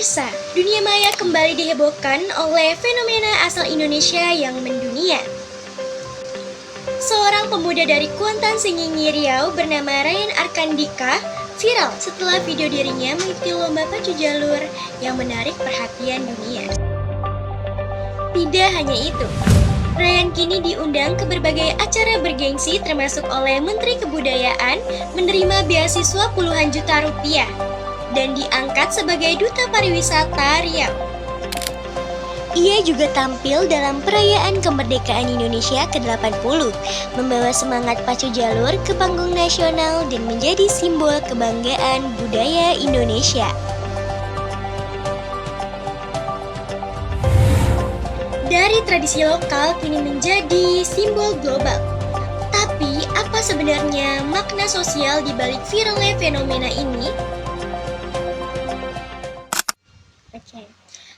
Pemirsa, dunia maya kembali dihebohkan oleh fenomena asal Indonesia yang mendunia. Seorang pemuda dari Kuantan, Sengingi, Riau bernama Ryan Arkandika viral setelah video dirinya mengikuti lomba pacu jalur yang menarik perhatian dunia. Tidak hanya itu, Ryan kini diundang ke berbagai acara bergengsi termasuk oleh Menteri Kebudayaan menerima beasiswa puluhan juta rupiah dan diangkat sebagai Duta Pariwisata Riau. Ia juga tampil dalam perayaan kemerdekaan Indonesia ke-80, membawa semangat pacu jalur ke panggung nasional dan menjadi simbol kebanggaan budaya Indonesia. Dari tradisi lokal kini menjadi simbol global. Tapi apa sebenarnya makna sosial di balik viralnya fenomena ini?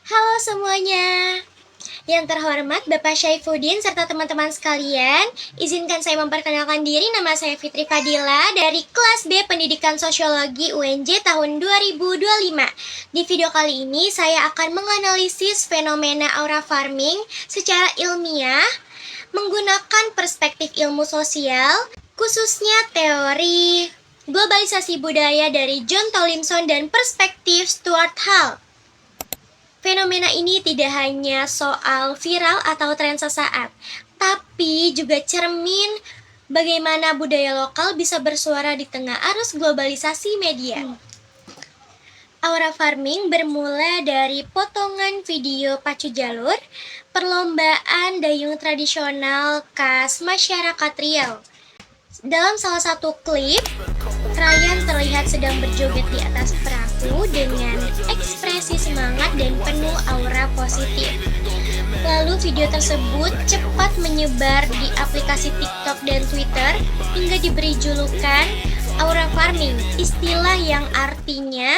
Halo semuanya. Yang terhormat Bapak Syaifuddin serta teman-teman sekalian, izinkan saya memperkenalkan diri. Nama saya Fitri Fadila dari kelas B Pendidikan Sosiologi UNJ tahun 2025. Di video kali ini saya akan menganalisis fenomena aura farming secara ilmiah menggunakan perspektif ilmu sosial, khususnya teori globalisasi budaya dari John Tollimson dan perspektif Stuart Hall. Fenomena ini tidak hanya soal viral atau tren sesaat, tapi juga cermin bagaimana budaya lokal bisa bersuara di tengah arus globalisasi media. Aura farming bermula dari potongan video pacu jalur, perlombaan dayung tradisional khas masyarakat Riau. Dalam salah satu klip, Ryan terlihat sedang berjoget di atas perahu dengan ekspresi semangat dan penuh aura positif. Lalu video tersebut cepat menyebar di aplikasi TikTok dan Twitter hingga diberi julukan aura farming, istilah yang artinya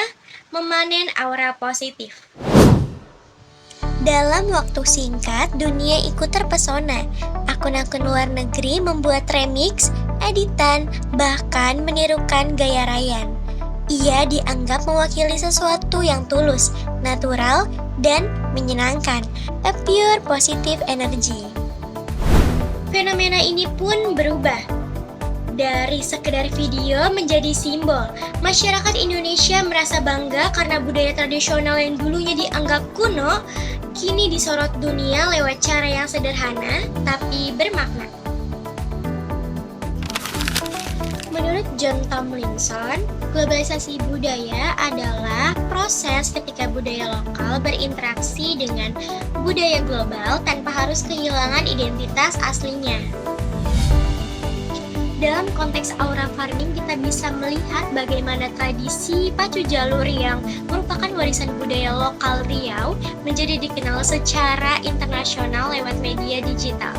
memanen aura positif. Dalam waktu singkat, dunia ikut terpesona. Akun-akun luar negeri membuat remix, editan, bahkan menirukan gaya Ryan. Ia dianggap mewakili sesuatu yang tulus, natural, dan menyenangkan. A pure positive energy. Fenomena ini pun berubah. Dari sekedar video menjadi simbol. Masyarakat Indonesia merasa bangga karena budaya tradisional yang dulunya dianggap kuno, kini disorot dunia lewat cara yang sederhana tapi bermakna. Menurut John Tollimson, globalisasi budaya adalah proses ketika budaya lokal berinteraksi dengan budaya global tanpa harus kehilangan identitas aslinya. Dalam konteks aura farming, kita bisa melihat bagaimana tradisi pacu jalur yang merupakan warisan budaya lokal Riau menjadi dikenal secara internasional lewat media digital.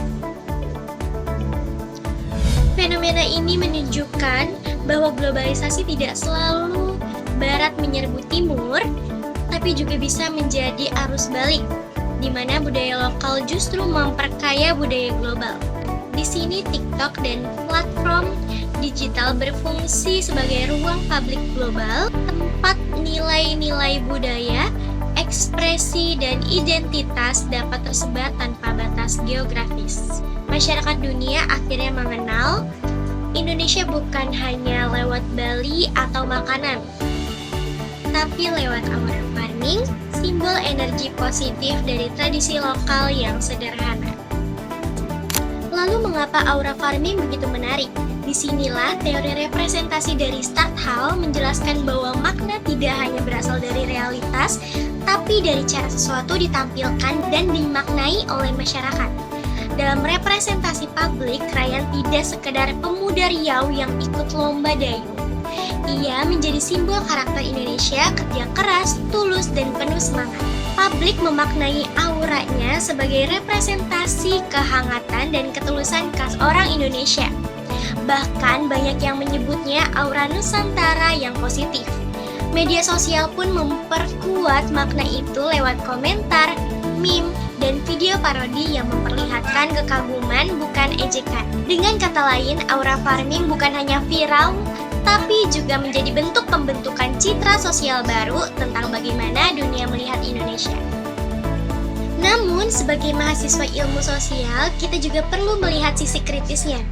Fenomena ini menunjukkan bahwa globalisasi tidak selalu barat menyerbu timur, tapi juga bisa menjadi arus balik, di mana budaya lokal justru memperkaya budaya global. Di sini TikTok dan platform digital berfungsi sebagai ruang publik global, tempat nilai-nilai budaya, ekspresi, dan identitas dapat tersebar tanpa batas geografis. Masyarakat dunia akhirnya mengenal Indonesia bukan hanya lewat Bali atau makanan, tapi lewat aura farming, simbol energi positif dari tradisi lokal yang sederhana. Lalu mengapa aura farming begitu menarik? Disinilah teori representasi dari Stuart Hall menjelaskan bahwa makna tidak hanya berasal dari realitas, tapi dari cara sesuatu ditampilkan dan dimaknai oleh masyarakat. Dalam representasi publik, Ryan tidak sekedar pemuda Riau yang ikut lomba dayung. Ia menjadi simbol karakter Indonesia, kerja keras, tulus, dan penuh semangat. Publik memaknai auranya sebagai representasi kehangatan dan ketulusan khas orang Indonesia. Bahkan banyak yang menyebutnya aura Nusantara yang positif. Media sosial pun memperkuat makna itu lewat komentar, meme, dan video parodi yang memperlihatkan kekaguman bukan ejekan. Dengan kata lain, aura farming bukan hanya viral, tapi juga menjadi bentuk pembentukan citra sosial baru tentang bagaimana dunia melihat Indonesia. Namun, sebagai mahasiswa ilmu sosial, kita juga perlu melihat sisi kritisnya.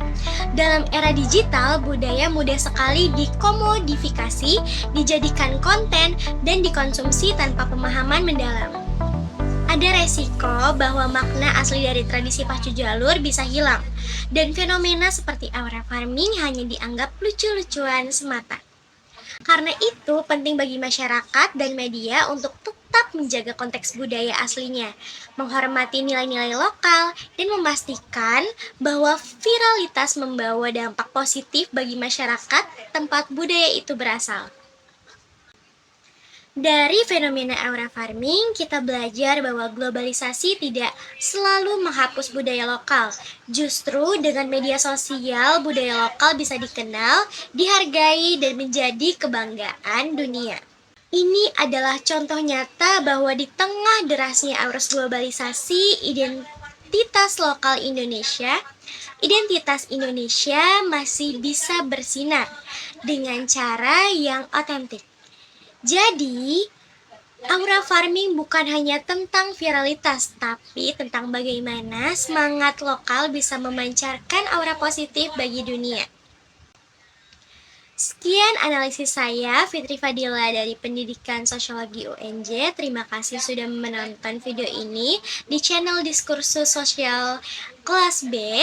Dalam era digital, budaya mudah sekali dikomodifikasi, dijadikan konten, dan dikonsumsi tanpa pemahaman mendalam. Ada resiko bahwa makna asli dari tradisi pacu jalur bisa hilang, dan fenomena seperti aura farming hanya dianggap lucu-lucuan semata. Karena itu, penting bagi masyarakat dan media untuk tetap menjaga konteks budaya aslinya, menghormati nilai-nilai lokal, dan memastikan bahwa viralitas membawa dampak positif bagi masyarakat tempat budaya itu berasal. Dari fenomena aura farming, kita belajar bahwa globalisasi tidak selalu menghapus budaya lokal. Justru dengan media sosial, budaya lokal bisa dikenal, dihargai, dan menjadi kebanggaan dunia. Ini adalah contoh nyata bahwa di tengah derasnya arus globalisasi, identitas Indonesia masih bisa bersinar dengan cara yang otentik. Jadi, aura farming bukan hanya tentang viralitas, tapi tentang bagaimana semangat lokal bisa memancarkan aura positif bagi dunia. Sekian analisis saya, Fitri Fadila dari Pendidikan Sosiologi UNJ. Terima kasih sudah menonton video ini di channel Diskursus Sosial kelas B.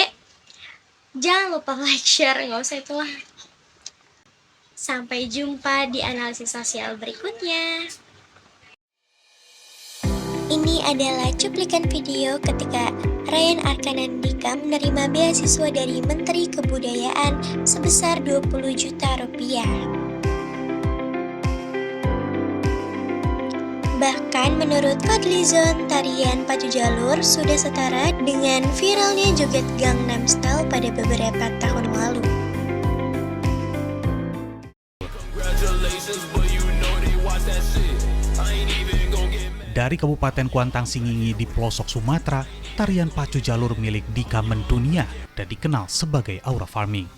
Jangan lupa like, share, nggak usah itulah. Sampai jumpa di analisis sosial berikutnya. Ini adalah cuplikan video ketika Ryan Arkanandika menerima beasiswa dari Menteri Kebudayaan sebesar 20 juta rupiah. Bahkan menurut Fadlizon, tarian pacu jalur sudah setara dengan viralnya joget Gangnam Style pada beberapa tahun lalu. Dari Kabupaten Kuantang Singingi di pelosok Sumatera, tarian pacu jalur milik Dika mendunia dan dikenal sebagai aura farming.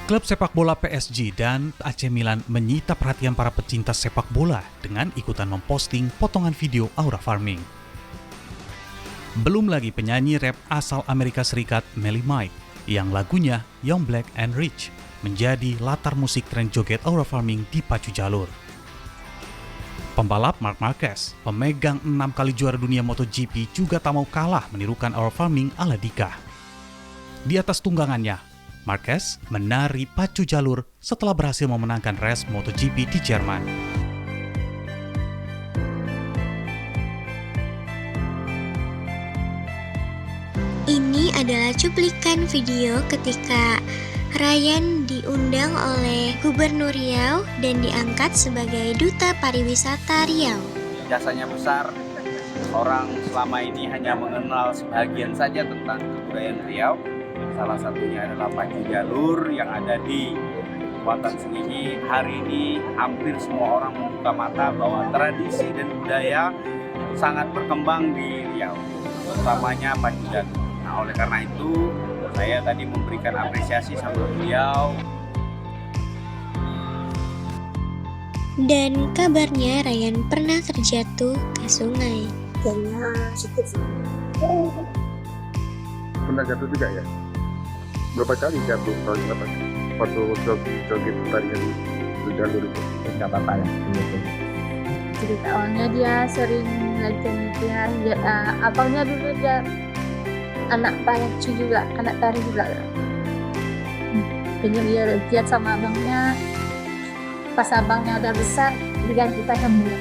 Klub sepak bola PSG dan AC Milan menyita perhatian para pecinta sepak bola dengan ikutan memposting potongan video aura farming. Belum lagi penyanyi rap asal Amerika Serikat Melly Mike yang lagunya Young Black and Rich menjadi latar musik tren joget aura farming di pacu jalur. Pembalap Marc Marquez, pemegang 6 kali juara dunia MotoGP, juga tak mau kalah menirukan aura farming ala Dika. Di atas tunggangannya, Marquez menari pacu jalur setelah berhasil memenangkan race MotoGP di Jerman. Ini adalah cuplikan video ketika Ryan diundang oleh Gubernur Riau dan diangkat sebagai Duta Pariwisata Riau. Jasanya besar, orang selama ini hanya mengenal sebagian saja tentang kebudayaan Riau. Salah satunya adalah pacu jalur yang ada di Kuantang Singingi. Hari ini hampir semua orang membuka mata bahwa tradisi dan budaya sangat berkembang di Riau, utamanya pacu jalur. Nah, oleh karena itu, saya tadi memberikan apresiasi sama beliau. Dan kabarnya Ryan pernah terjatuh ke sungai. Kayaknya sedikit sih. Pernah jatuh juga ya? Berapa kali jatuh kalau dapat waktu joget tarian di jalur itu? Nggak apa-apa lah. Cerita awalnya dia sering latihan dia, abangnya dulu dia anak pacu juga, anak tari juga. Jadi dia lihat sama abangnya, pas abangnya udah besar diganti pakai mula.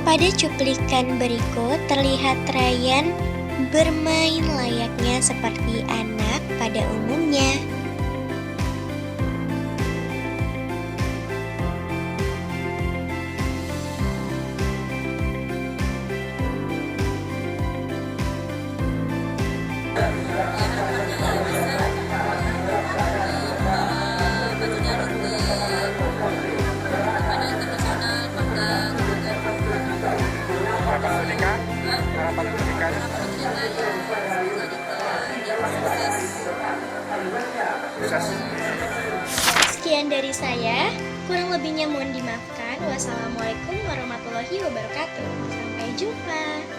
Pada cuplikan berikut terlihat Ryan bermain layaknya seperti anak pada umumnya. Harapan pernikahan? sukses. Sekian dari saya, kurang lebihnya mohon dimaafkan. Wassalamualaikum warahmatullahi wabarakatuh. Sampai jumpa.